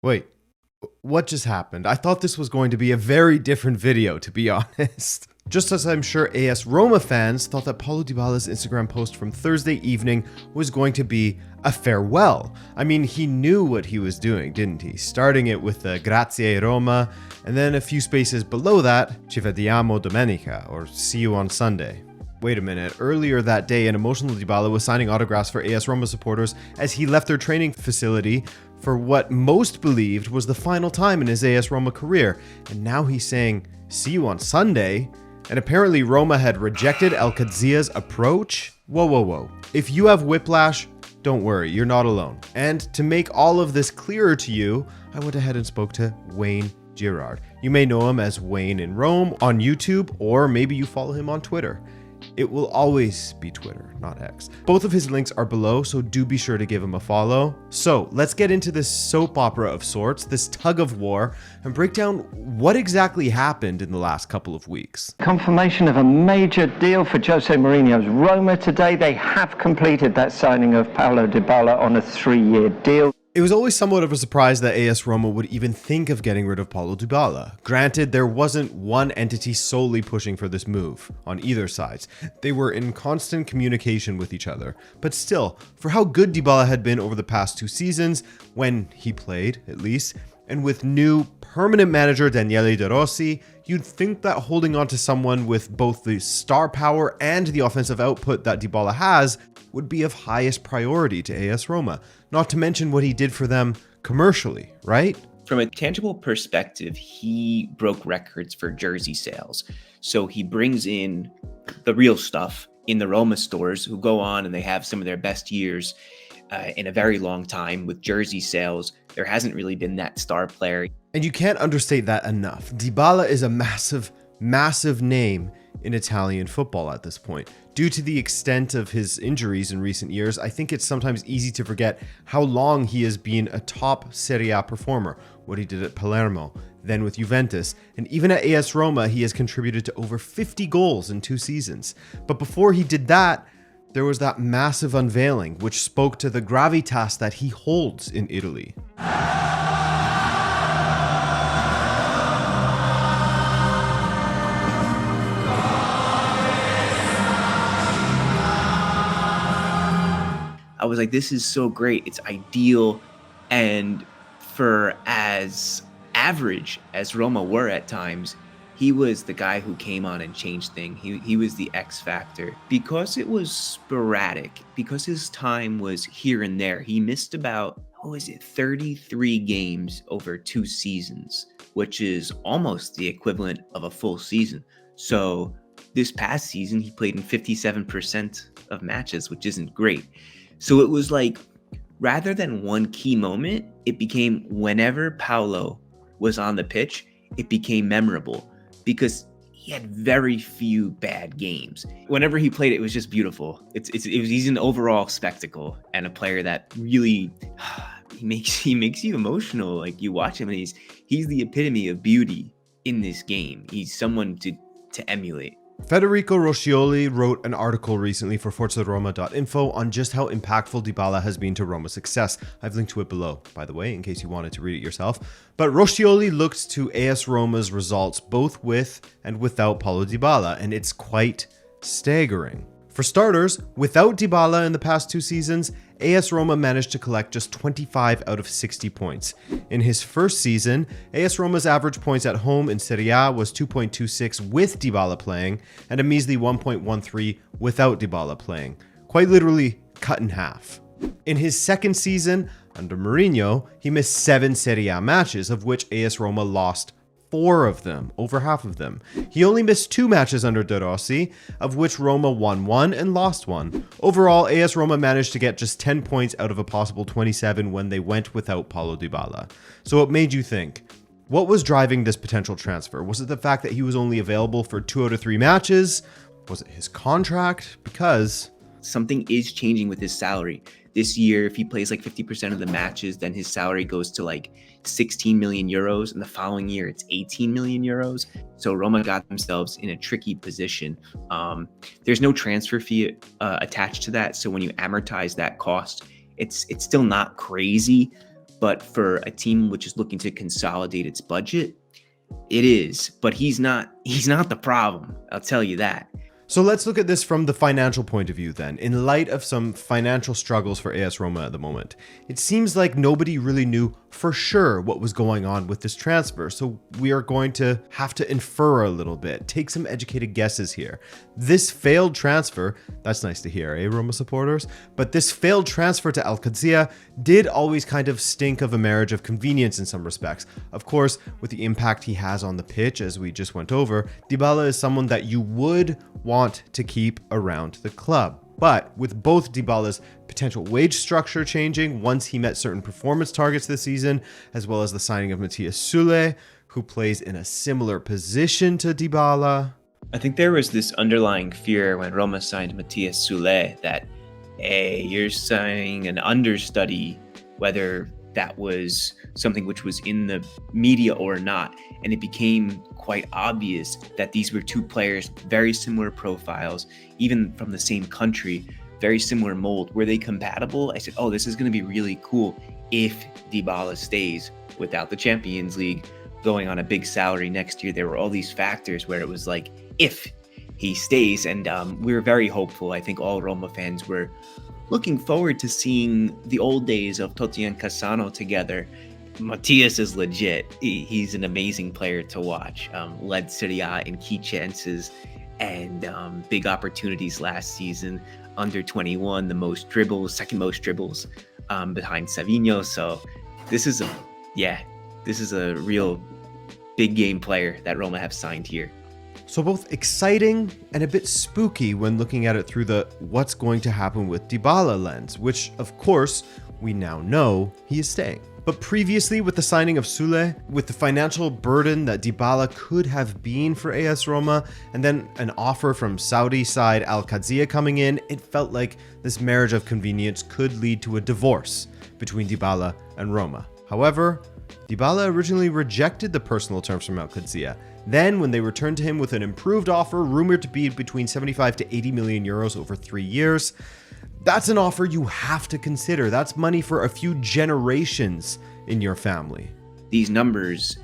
Wait, what just happened? I thought this was going to be a very different video, to be honest. Just as I'm sure AS Roma fans thought that Paulo Dybala's Instagram post from Thursday evening was going to be a farewell. I mean, he knew what he was doing, didn't he? Starting it with the Grazie Roma, and then a few spaces below that, Ci vediamo domenica, or see you on Sunday. Wait a minute, earlier that day, an emotional Dybala was signing autographs for AS Roma supporters as he left their training facility for what most believed was the final time in his AS Roma career. And now he's saying, see you on Sunday? And apparently Roma had rejected Qadsiah's approach? Whoa. If you have whiplash, don't worry, you're not alone. And to make all of this clearer to you, I went ahead and spoke to Wayne Girard. You may know him as Wayne in Rome on YouTube, or maybe you follow him on Twitter. It will always be Twitter, not X. Both of his links are below, so do be sure to give him a follow. So let's get into this soap opera of sorts, this tug of war, and break down what exactly happened in the last couple of weeks. Confirmation of a major deal for Jose Mourinho's Roma today. They have completed that signing of Paulo Dybala on a 3-year deal. It was always somewhat of a surprise that AS Roma would even think of getting rid of Paulo Dybala. Granted, there wasn't one entity solely pushing for this move on either side. They were in constant communication with each other. But still, for how good Dybala had been over the past 2 seasons, when he played at least, and with new permanent manager Daniele De Rossi, you'd think that holding on to someone with both the star power and the offensive output that Dybala has would be of highest priority to AS Roma, not to mention what he did for them commercially, right? From a tangible perspective, he broke records for jersey sales. So he brings in the real stuff in the Roma stores who go on and they have some of their best years in a very long time with jersey sales. There hasn't really been that star player. And you can't understate that enough. Dybala is a massive name in Italian football at this point. Due to the extent of his injuries in recent years, I think it's sometimes easy to forget how long he has been a top Serie A performer, what he did at Palermo, then with Juventus, and even at AS Roma, he has contributed to over 50 goals in 2 seasons. But before he did that, there was that massive unveiling, which spoke to the gravitas that he holds in Italy. I was like, this is so great. It's ideal. And for as average as Roma were at times, he was the guy who came on and changed things. He was the X factor. Because it was sporadic, because his time was here and there, he missed about, 33 games over 2 seasons, which is almost the equivalent of a full season. So this past season, he played in 57% of matches, which isn't great. So it was like, rather than one key moment, it became whenever Paulo was on the pitch, it became memorable because he had very few bad games. Whenever he played, it was just beautiful. He's an overall spectacle and a player that really he makes you emotional. Like you watch him and he's the epitome of beauty in this game. He's someone to emulate. Federico Roscioli wrote an article recently for ForzaRoma.info on just how impactful Dybala has been to Roma's success. I've linked to it below, by the way, in case you wanted to read it yourself. But Roscioli looked to AS Roma's results both with and without Paulo Dybala, and it's quite staggering. For starters, without Dybala in the past 2 seasons, AS Roma managed to collect just 25 out of 60 points. In his first season, AS Roma's average points at home in Serie A was 2.26 with Dybala playing, and a measly 1.13 without Dybala playing. Quite literally cut in half. In his second season, under Mourinho, he missed 7 Serie A matches, of which AS Roma lost 4 of them, over half of them. He only missed 2 matches under De Rossi, of which Roma won 1 and lost 1. Overall, AS Roma managed to get just 10 points out of a possible 27 when they went without Paulo Dybala. So what made you think? What was driving this potential transfer? Was it the fact that he was only available for 2 out of 3 matches? Was it his contract? Because something is changing with his salary. This year, if he plays like 50% of the matches, then his salary goes to like 16 million euros. And the following year, it's 18 million euros. So Roma got themselves in a tricky position. There's no transfer fee attached to that. So when you amortize that cost, it's still not crazy. But for a team which is looking to consolidate its budget, it is. But he's not the problem. I'll tell you that. So let's look at this from the financial point of view then. In light of some financial struggles for AS Roma at the moment, it seems like nobody really knew for sure what was going on with this transfer. So we are going to have to infer a little bit, take some educated guesses here. This failed transfer, that's nice to hear, Roma supporters? But this failed transfer to Qadsiah did always kind of stink of a marriage of convenience in some respects. Of course, with the impact he has on the pitch, as we just went over, Dybala is someone that you would want to keep around the club. But with both Dybala's potential wage structure changing once he met certain performance targets this season, as well as the signing of Matthias Süle, who plays in a similar position to Dybala. I think there was this underlying fear when Roma signed Matthias Süle that, hey, you're signing an understudy, whether that was something which was in the media or not. And it became quite obvious that these were two players, very similar profiles, even from the same country, very similar mold. Were they compatible? I said, oh, this is going to be really cool if Dybala stays without the Champions League, going on a big salary next year. There were all these factors where it was like, if he stays. And we were very hopeful. I think all Roma fans were looking forward to seeing the old days of Totti and Cassano together. Matthias is legit. He's an amazing player to watch. Led Serie A in key chances and big opportunities last season. Under 21, the most dribbles, second most dribbles behind Savinho. So this is a real big game player that Roma have signed here. So both exciting and a bit spooky when looking at it through the what's going to happen with Dybala lens, which of course we now know he is staying. But previously, with the signing of Süle, with the financial burden that Dybala could have been for AS Roma, and then an offer from Saudi side Qadsiah coming in, it felt like this marriage of convenience could lead to a divorce between Dybala and Roma. However, Dybala originally rejected the personal terms from Qadsiah. Then, when they returned to him with an improved offer, rumored to be between 75 to 80 million euros over 3 years, that's an offer you have to consider. That's money for a few generations in your family. These numbers,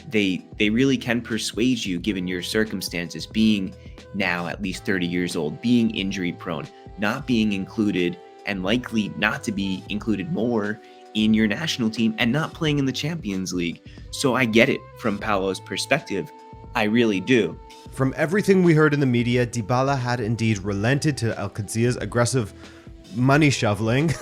they really can persuade you given your circumstances, being now at least 30 years old, being injury prone, not being included and likely not to be included more in your national team and not playing in the Champions League. So I get it from Paulo's perspective. I really do. From everything we heard in the media, Dybala had indeed relented to Qadsiah's aggressive money shoveling.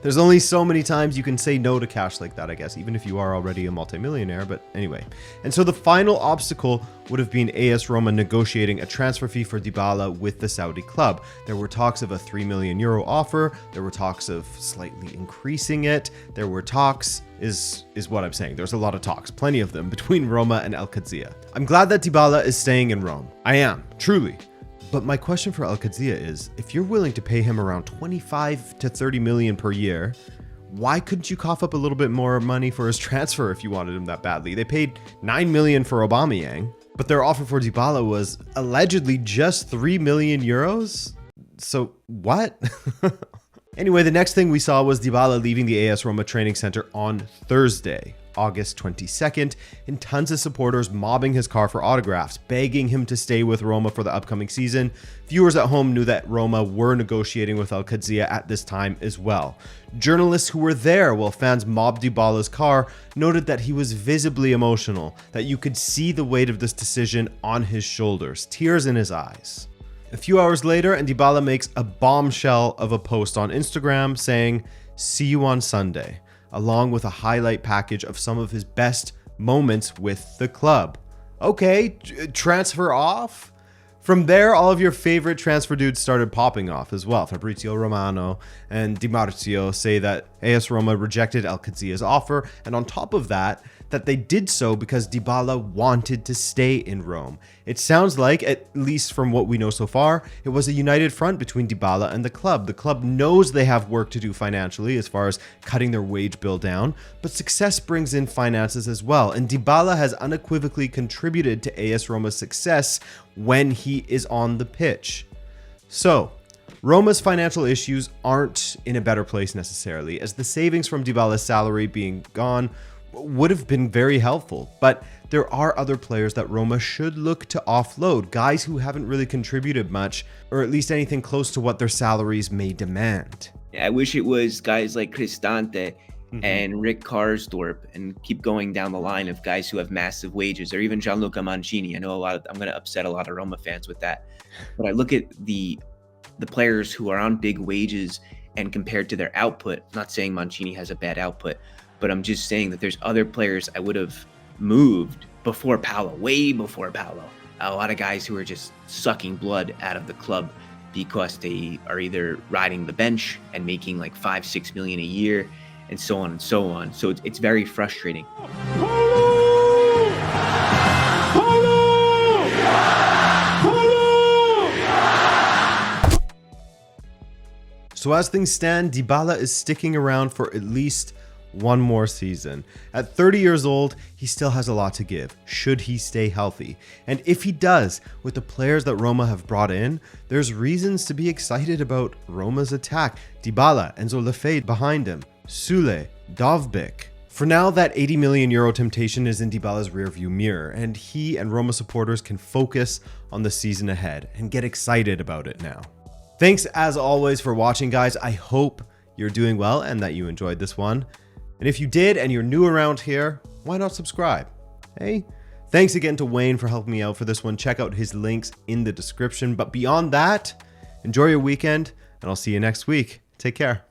There's only so many times you can say no to cash like that, I guess, even if you are already a multimillionaire, but anyway. And so the final obstacle would have been AS Roma negotiating a transfer fee for Dybala with the Saudi club. There were talks of a 3 million euro offer. There were talks of slightly increasing it. There were talks, is what I'm saying. There's a lot of talks, plenty of them, between Roma and Qadsiah. I'm glad that Dybala is staying in Rome. I am, truly. But my question for Qadsiah is, if you're willing to pay him around 25 to 30 million per year, why couldn't you cough up a little bit more money for his transfer if you wanted him that badly? They paid 9 million for Aubameyang, but their offer for Dybala was allegedly just 3 million euros? So what? Anyway, the next thing we saw was Dybala leaving the AS Roma training center on Thursday, August 22nd, and tons of supporters mobbing his car for autographs, begging him to stay with Roma for the upcoming season. Viewers at home knew that Roma were negotiating with Qadsiah at this time as well. Journalists who were there while fans mobbed Dybala's car noted that he was visibly emotional, that you could see the weight of this decision on his shoulders, tears in his eyes. A few hours later, and Dybala makes a bombshell of a post on Instagram saying, "See you on Sunday," along with a highlight package of some of his best moments with the club. Okay, transfer off? From there, all of your favorite transfer dudes started popping off as well. Fabrizio Romano and Di Marzio say that AS Roma rejected El Qadsiah's offer, and on top of that, that they did so because Dybala wanted to stay in Rome. It sounds like, at least from what we know so far, it was a united front between Dybala and the club. The club knows they have work to do financially as far as cutting their wage bill down, but success brings in finances as well, and Dybala has unequivocally contributed to AS Roma's success when he is on the pitch. So, Roma's financial issues aren't in a better place necessarily, as the savings from Dybala's salary being gone would have been very helpful, but there are other players that Roma should look to offload, guys who haven't really contributed much, or at least anything close to what their salaries may demand. I wish it was guys like Cristante and Rick Karsdorp, and keep going down the line of guys who have massive wages, or even Gianluca Mancini. I know I'm going to upset a lot of Roma fans with that, but I look at the players who are on big wages and compared to their output. I'm not saying Mancini has a bad output, but I'm just saying that there's other players I would have moved before Paulo, way before Paulo. A lot of guys who are just sucking blood out of the club because they are either riding the bench and making like 5-6 million a year and so on and so on. So it's very frustrating. So as things stand, Dybala is sticking around for at least one more season. At 30 years old, he still has a lot to give, should he stay healthy. And if he does, with the players that Roma have brought in, there's reasons to be excited about Roma's attack. Dybala, Enzo Lefebvre behind him, Sule, Dovbyk. For now, that 80 million euro temptation is in Dybala's rearview mirror, and he and Roma supporters can focus on the season ahead and get excited about it now. Thanks as always for watching, guys. I hope you're doing well and that you enjoyed this one. And if you did and you're new around here, why not subscribe? Hey, thanks again to Wayne for helping me out for this one. Check out his links in the description. But beyond that, enjoy your weekend and I'll see you next week. Take care.